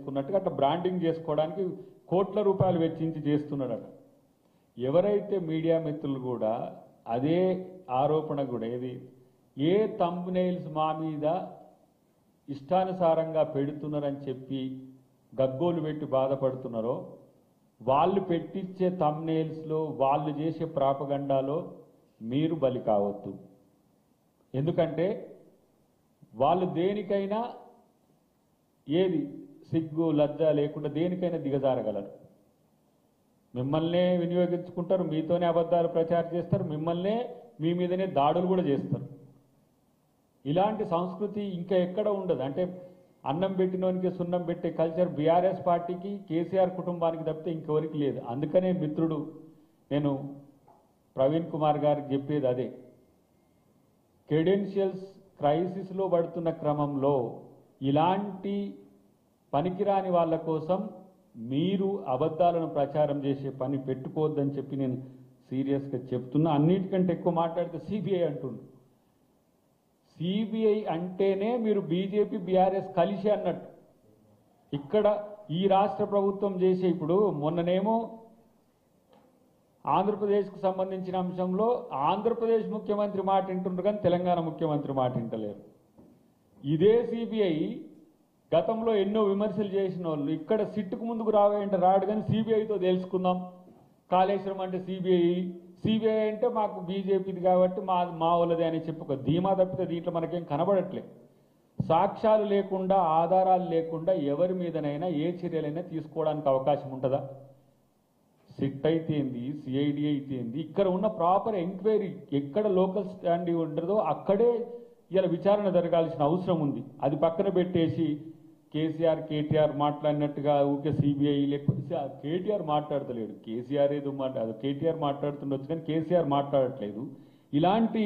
చేసుకున్నట్టుగా అట్లా బ్రాండింగ్ చేసుకోవడానికి కోట్ల రూపాయలు వెచ్చించి చేస్తున్నాడట. ఎవరైతే మీడియా మిత్రులు కూడా అదే ఆరోపణ కూడా ఏది ఏ థంబ్నెయిల్స్ మా మీద ఇష్టానుసారంగా పెడుతున్నారని చెప్పి గగ్గోలు పెట్టి బాధపడుతున్నారో వాళ్ళు పెట్టించే థంబ్నెయిల్స్లో వాళ్ళు చేసే ప్రాపగండాలో మీరు బలి కావద్దు. ఎందుకంటే వాళ్ళు దేనికైనా ఏది సిగ్గు లజ్జ లేకుండా దేనికైనా దిగజారగలరు. మిమ్మల్నే వినియోగించుకుంటారు, మీతోనే అబద్ధాలు ప్రచారం చేస్తారు, మిమ్మల్నే మీ మీదనే దాడులు కూడా చేస్తారు. ఇలాంటి సంస్కృతి ఇంకా ఎక్కడ ఉండదు. అంటే అన్నం పెట్టినోనికి సున్నం పెట్టే కల్చర్ బీఆర్ఎస్ పార్టీకి కేసీఆర్ కుటుంబానికి తప్పితే ఇంకెవరికి లేదు. అందుకనే మిత్రుడు నేను ప్రవీణ్ కుమార్ గారికి చెప్పేది అదే, క్రెడెన్షియల్స్ క్రైసిస్లో పడుతున్న క్రమంలో ఇలాంటి పనికిరాని వాళ్ళ కోసం మీరు అబద్ధాలను ప్రచారం చేసే పని పెట్టుకోవద్దని చెప్పి నేను సీరియస్గా చెప్తున్నా. అన్నిటికంటే ఎక్కువ మాట్లాడితే సిబిఐ అంటుండు. సిబిఐ అంటేనే మీరు బీజేపీ బీఆర్ఎస్ కలిసి అన్నట్టు. ఇక్కడ ఈ రాష్ట్ర ప్రభుత్వం చేసే ఇప్పుడు మొన్ననేమో ఆంధ్రప్రదేశ్కు సంబంధించిన అంశంలో ఆంధ్రప్రదేశ్ ముఖ్యమంత్రి మాట వింటుండ్రు కానీ తెలంగాణ ముఖ్యమంత్రి మాట వింటలేరు. ఇదే సిబిఐ గతంలో ఎన్నో విమర్శలు చేసిన వాళ్ళు ఇక్కడ సిట్టుకు ముందుకు రావేంటే రాడు కానీ సిబిఐతో తెలుసుకుందాం, కాళేశ్వరం అంటే సిబిఐ అంటే మాకు బీజేపీది కాబట్టి మా వాళ్ళదే అని చెప్పి ఒక ధీమా తప్పితే దీంట్లో మనకేం కనబడట్లేదు. సాక్ష్యాలు లేకుండా ఆధారాలు లేకుండా ఎవరి మీదనైనా ఏ చర్యలైనా తీసుకోవడానికి అవకాశం ఉంటుందా? సిట్ అయితే ఏంది, సిఐడి అయితే ఏంది, ఇక్కడ ఉన్న ప్రాపర్ ఎంక్వైరీ ఎక్కడ లోకల్ స్టాండ్ ఉంటుందో అక్కడే ఇలా విచారణ జరగాల్సిన అవసరం ఉంది. అది పక్కన పెట్టేసి కేటీఆర్ మాట్లాడినట్టుగా ఊకే సిబిఐ లేకపోతే కేటీఆర్ మాట్లాడతలేడు, కేసీఆర్ ఏదో కేటీఆర్ మాట్లాడుతుండొచ్చు కానీ కేసీఆర్ మాట్లాడట్లేదు. ఇలాంటి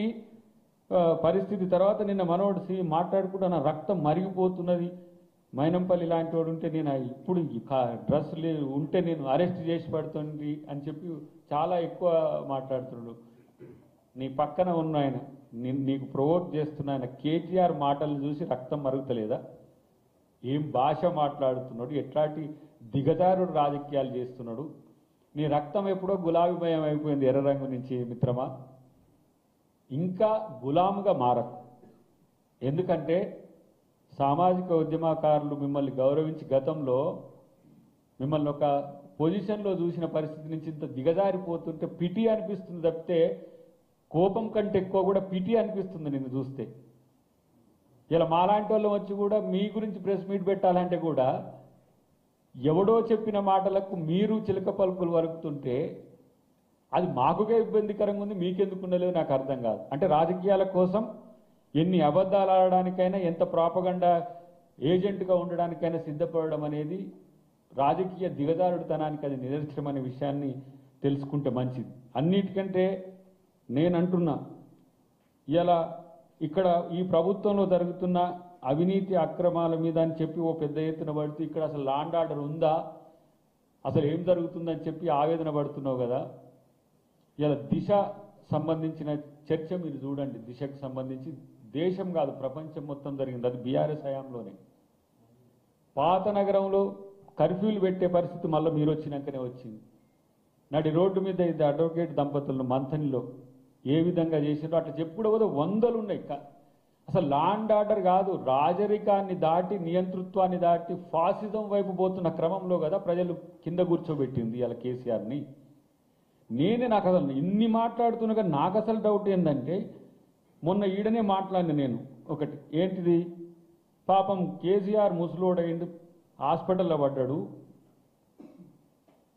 పరిస్థితి తర్వాత నిన్న మనోడు మాట్లాడుకుంటూ నా రక్తం మరిగిపోతున్నది, మైనంపల్లి లాంటి వాడు ఉంటే నేను ఇప్పుడు డ్రెస్ ఉంటే నేను అరెస్ట్ చేసి పడుతుంది అని చెప్పి చాలా ఎక్కువ మాట్లాడుతున్నాడు. నీ పక్కన ఉన్న ఆయన నీకు ప్రొవోక్ చేస్తున్న ఆయన కేటీఆర్ మాటలు చూసి రక్తం మరుగుతలేదా? ఏం భాష మాట్లాడుతున్నాడు, ఎట్లాంటి దిగజారుడు రాజకీయాలు చేస్తున్నాడు. నీ రక్తం ఎప్పుడో గులాబీమయం అయిపోయింది ఎర్ర రంగు నుంచి మిత్రమా. ఇంకా గులాముగా మారకు. ఎందుకంటే సామాజిక ఉద్యమకారులు మిమ్మల్ని గౌరవించి గతంలో మిమ్మల్ని ఒక పొజిషన్లో చూసిన పరిస్థితి నుంచి ఇంత దిగజారిపోతుంటే పిటి అనిపిస్తుంది తప్పితే కోపం కంటే ఎక్కువ కూడా పిటి అనిపిస్తుంది నిన్ను చూస్తే. ఇలా మాలాంటి వాళ్ళు వచ్చి కూడా మీ గురించి ప్రెస్ మీట్ పెట్టాలంటే కూడా ఎవడో చెప్పిన మాటలకు మీరు చిలక పలుకులు వరుకుతుంటే అది మాకుగా ఇబ్బందికరంగా ఉంది, మీకెందుకు ఉండలేదు నాకు అర్థం కాదు. అంటే రాజకీయాల కోసం ఎన్ని అబద్ధాలు ఆడడానికైనా ఎంత ప్రాపగండా ఏజెంట్గా ఉండడానికైనా సిద్ధపడడం అనేది రాజకీయ దిగజారుడుతనానికి అది నిదర్శనం అనే విషయాన్ని తెలుసుకుంటే మంచిది. అన్నిటికంటే నేనంటున్నా ఇలా ఇక్కడ ఈ ప్రభుత్వంలో జరుగుతున్న అవినీతి అక్రమాల మీద అని చెప్పి ఓ పెద్ద ఎత్తున పడుతూ ఇక్కడ అసలు లా అండ్ ఆర్డర్ ఉందా, అసలు ఏం జరుగుతుందని చెప్పి ఆవేదన పడుతున్నావు కదా. ఇలా దిశ సంబంధించిన చర్చ మీరు చూడండి. దిశకు సంబంధించి దేశం కాదు ప్రపంచం మొత్తం జరిగింది, అది బీఆర్ఎస్ హయాంలోనే. పాత నగరంలో కర్ఫ్యూలు పెట్టే పరిస్థితి మళ్ళీ మీరు వచ్చినాకనే వచ్చింది. నడి రోడ్డు మీద ఇది అడ్వకేట్ దంపతులను మంథనిలో ఏ విధంగా చేసిండ్రో అట్లా చెప్పుకోవద్దు, వందలు ఉన్నాయి. అసలు లా అండ్ ఆర్డర్ కాదు, రాజరికాన్ని దాటి నియంతృత్వాన్ని దాటి ఫాసిజం వైపు పోతున్న క్రమంలో కదా ప్రజలు కింద కూర్చోబెట్టింది ఇలా కేసీఆర్ని. నాకు అసలు ఇన్ని మాట్లాడుతున్నా నాకు అసలు డౌట్ ఏంటంటే మొన్న ఈడనే మాట్లాడిన నేను ఒకటి ఏంటిది, పాపం కేసీఆర్ ముసలోడైంది హాస్పిటల్లో పడ్డాడు,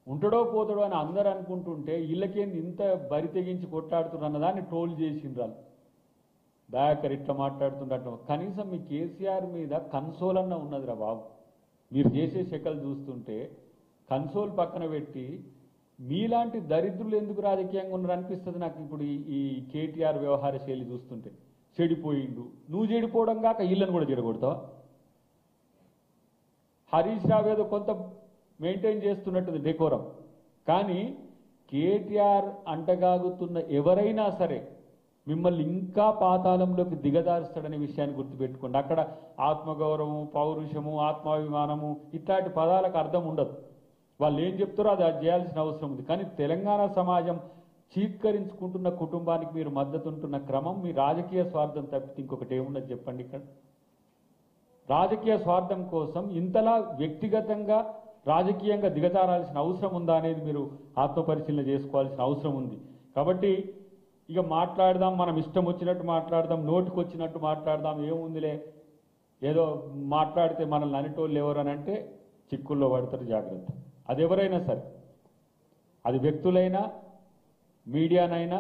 ఉంటాడో పోతాడో అని అందరు అనుకుంటుంటే వీళ్ళకేంది ఇంత బరి తెగించి కొట్లాడుతున్నారు అన్నదాన్ని ట్రోల్ చేసిండ్రు. దయాకర్ ఇట్లా మాట్లాడుతుండట. కనీసం మీ కేసీఆర్ మీద కన్సోల్ అన్న ఉన్నదిరా బాబు. మీరు చేసే శకలు చూస్తుంటే కన్సోల్ పక్కన పెట్టి మీలాంటి దరిద్రులు ఎందుకు రాజకీయంగా ఉన్నారు అనిపిస్తుంది నాకు ఇప్పుడు ఈ కేటీఆర్ వ్యవహార శైలి చూస్తుంటే. చెడిపోయిండు, నువ్వు చెడిపోవడం కాక వీళ్ళని కూడా చెడగొడతావా? హరీష్ రావు ఏదో కొంత మెయింటైన్ చేస్తున్నట్టుంది డెకోరం, కానీ కేటీఆర్ అంటగాగుతున్న ఎవరైనా సరే మిమ్మల్ని ఇంకా పాతాళంలోకి దిగదారుస్తాడనే విషయాన్ని గుర్తుపెట్టుకోండి. అక్కడ ఆత్మగౌరవము, పౌరుషము, ఆత్మాభిమానము ఇట్లాంటి పదాలకు అర్థం ఉండదు. వాళ్ళు ఏం చెప్తారో అది చేయాల్సిన అవసరం ఉంది. కానీ తెలంగాణ సమాజం చీత్కరించుకుంటున్న కుటుంబానికి మీరు మద్దతు ఉంటున్న క్రమం మీ రాజకీయ స్వార్థం తప్పితే ఇంకొకటి ఏమున్నది చెప్పండి. ఇక్కడ రాజకీయ స్వార్థం కోసం ఇంతలా వ్యక్తిగతంగా రాజకీయంగా దిగజారాల్సిన అవసరం ఉందా అనేది మీరు ఆత్మపరిశీలన చేసుకోవాల్సిన అవసరం ఉంది. కాబట్టి ఇక మాట్లాడదాం, మనం ఇష్టం వచ్చినట్టు మాట్లాడదాం, నోటికి వచ్చినట్టు మాట్లాడదాం, ఏముందిలే ఏదో మాట్లాడితే మనల్ని అనేటోళ్ళు ఎవరని అంటే చిక్కుల్లో పడతారు. జాగ్రత్త. అది ఎవరైనా సరే, అది వ్యక్తులైనా మీడియానైనా.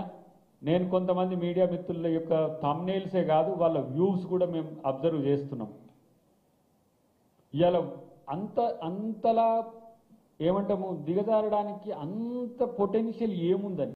నేను కొంతమంది మీడియా మిత్రుల యొక్క థంబ్నెయిల్సే కాదు వాళ్ళ వ్యూస్ కూడా మేము అబ్జర్వ్ చేస్తున్నాం. ఇవాళ అంతలా ఏమంటాము దిగజారడానికి అంత పొటెన్షియల్ ఏముందని